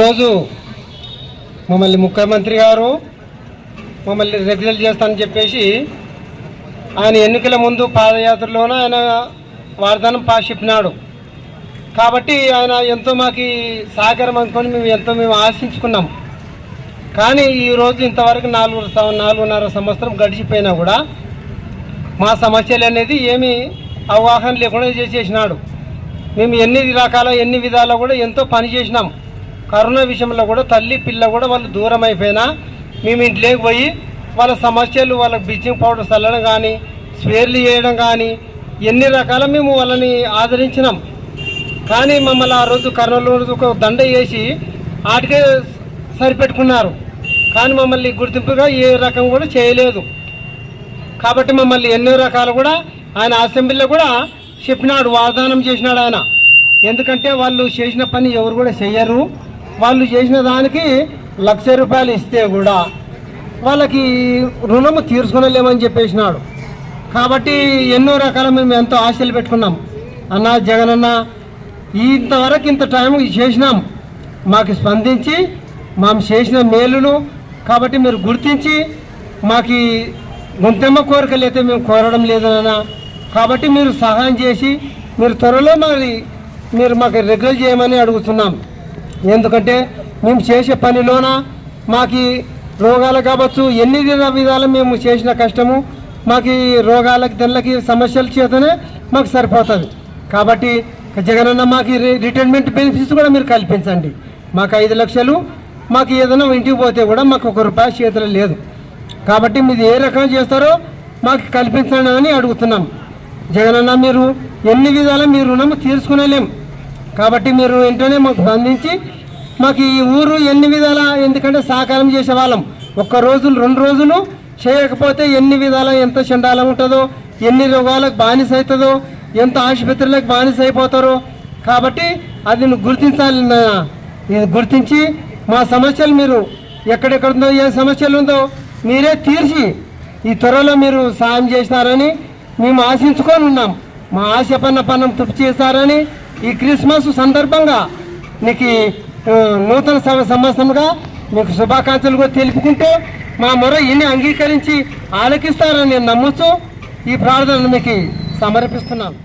రోజు మమ్మల్ని ముఖ్యమంత్రి గారు మమ్మల్ని రెగ్యులర్ చేస్తానని చెప్పేసి ఆయన ఎన్నికల ముందు పాదయాత్రలోనే ఆయన వాగ్దానం చెప్పినాడు. కాబట్టి ఆయన ఎంతో మాకు సహకారం అనుకొని మేము ఆశించుకున్నాం. కానీ ఈరోజు ఇంతవరకు 4.5 సంవత్సరం గడిచిపోయినా కూడా మా సమస్యలు అనేది ఏమీ అవగాహన లేకుండా చేసేసినాడు. మేము ఎన్ని విధాలా కూడా ఎంతో పని చేసినాం. కరోనా విషయంలో కూడా తల్లి పిల్ల కూడా వాళ్ళు దూరం అయిపోయినా మేము ఇంట్లోకి పోయి వాళ్ళ సమస్యలు వాళ్ళకి బ్లీచింగ్ పౌడర్ చల్లడం కానీ స్వేర్లు చేయడం కానీ ఎన్ని రకాల మేము వాళ్ళని ఆదరించినాం. కానీ మమ్మల్ని ఆ రోజు కరోనాలో ఒక దండ వేసి ఆటికే సరిపెట్టుకున్నారు. కానీ మమ్మల్ని గుర్తింపుగా ఏ రకం కూడా చేయలేదు. కాబట్టి మమ్మల్ని ఎన్నో రకాలు కూడా ఆయన అసెంబ్లీలో కూడా చెప్పినాడు, వాగ్దానం చేసినాడు ఆయన. ఎందుకంటే వాళ్ళు చేసిన పని ఎవరు కూడా చెయ్యరు. వాళ్ళు చేసిన దానికి ₹1,00,000 ఇస్తే కూడా వాళ్ళకి రుణము తీర్చుకోలేమని చెప్పేసినాడు. కాబట్టి ఎన్నో రకాల మేము ఎంతో ఆశలు పెట్టుకున్నాం. అన్న జగనన్న ఇంతవరకు ఇంత టైం చేసినాం, మాకు స్పందించి మేము చేసిన మేలును కాబట్టి మీరు గుర్తించి మాకు గొంతెమ్మ కోరికలు అయితే మేము కోరడం లేదన్నా. కాబట్టి మీరు సహాయం చేసి మీరు త్వరలో మీరు మాకు రెగ్యులర్ చేయమని అడుగుతున్నాం. ఎందుకంటే మేము చేసే పనిలోన మాకు రోగాలు కావచ్చు ఎన్ని విధాలు మేము చేసిన కష్టము మాకు రోగాలకి తెల్లకి సమస్యల చేతనే మాకు సరిపోతుంది. కాబట్టి జగనన్న మాకు రిటైర్మెంట్ బెనిఫిట్స్ కూడా మీరు కల్పించండి. మాకు 5 లక్షలు మాకు ఏదైనా ఇంటికి పోతే కూడా మాకు ₹1 చేతిలో లేదు. కాబట్టి మీరు ఏ రకం చేస్తారో మాకు కల్పించండి అని అడుగుతున్నాం. జగనన్న మీరు ఎన్ని విధాలా మీ రుణము తీర్చుకునేలేం. కాబట్టి మీరు వెంటనే మాకు బంధించి మాకు ఈ ఊరు ఎన్ని విధాలా, ఎందుకంటే సహకారం చేసేవాళ్ళం. 1 రోజు 2 రోజులు చేయకపోతే ఎన్ని విధాలా ఎంత చండాలం ఉంటుందో, ఎన్ని రోగాలకు బానిస అవుతుందో, ఎంత ఆసుపత్రులకు బానిస అయిపోతారో. కాబట్టి అది గుర్తించాలి. ఇది గుర్తించి మా సమస్యలు మీరు ఎక్కడెక్కడుందో ఏ సమస్యలు ఉందో మీరే తీర్చి ఈ త్వరలో మీరు సాయం చేస్తారని మేము ఆశించుకొని ఉన్నాం. మా ఆశ పన్నం తృప్తి చేస్తారని ఈ క్రిస్మస్ సందర్భంగా మీకు నూతన సంవత్సరంగా మీకు శుభాకాంక్షలు కూడా తెలుపుకుంటూ మా మొర ఇన్ని అంగీకరించి ఆలకిస్తారని నేను నమ్ముతూ ఈ ప్రార్థనను మీకు సమర్పిస్తున్నాను.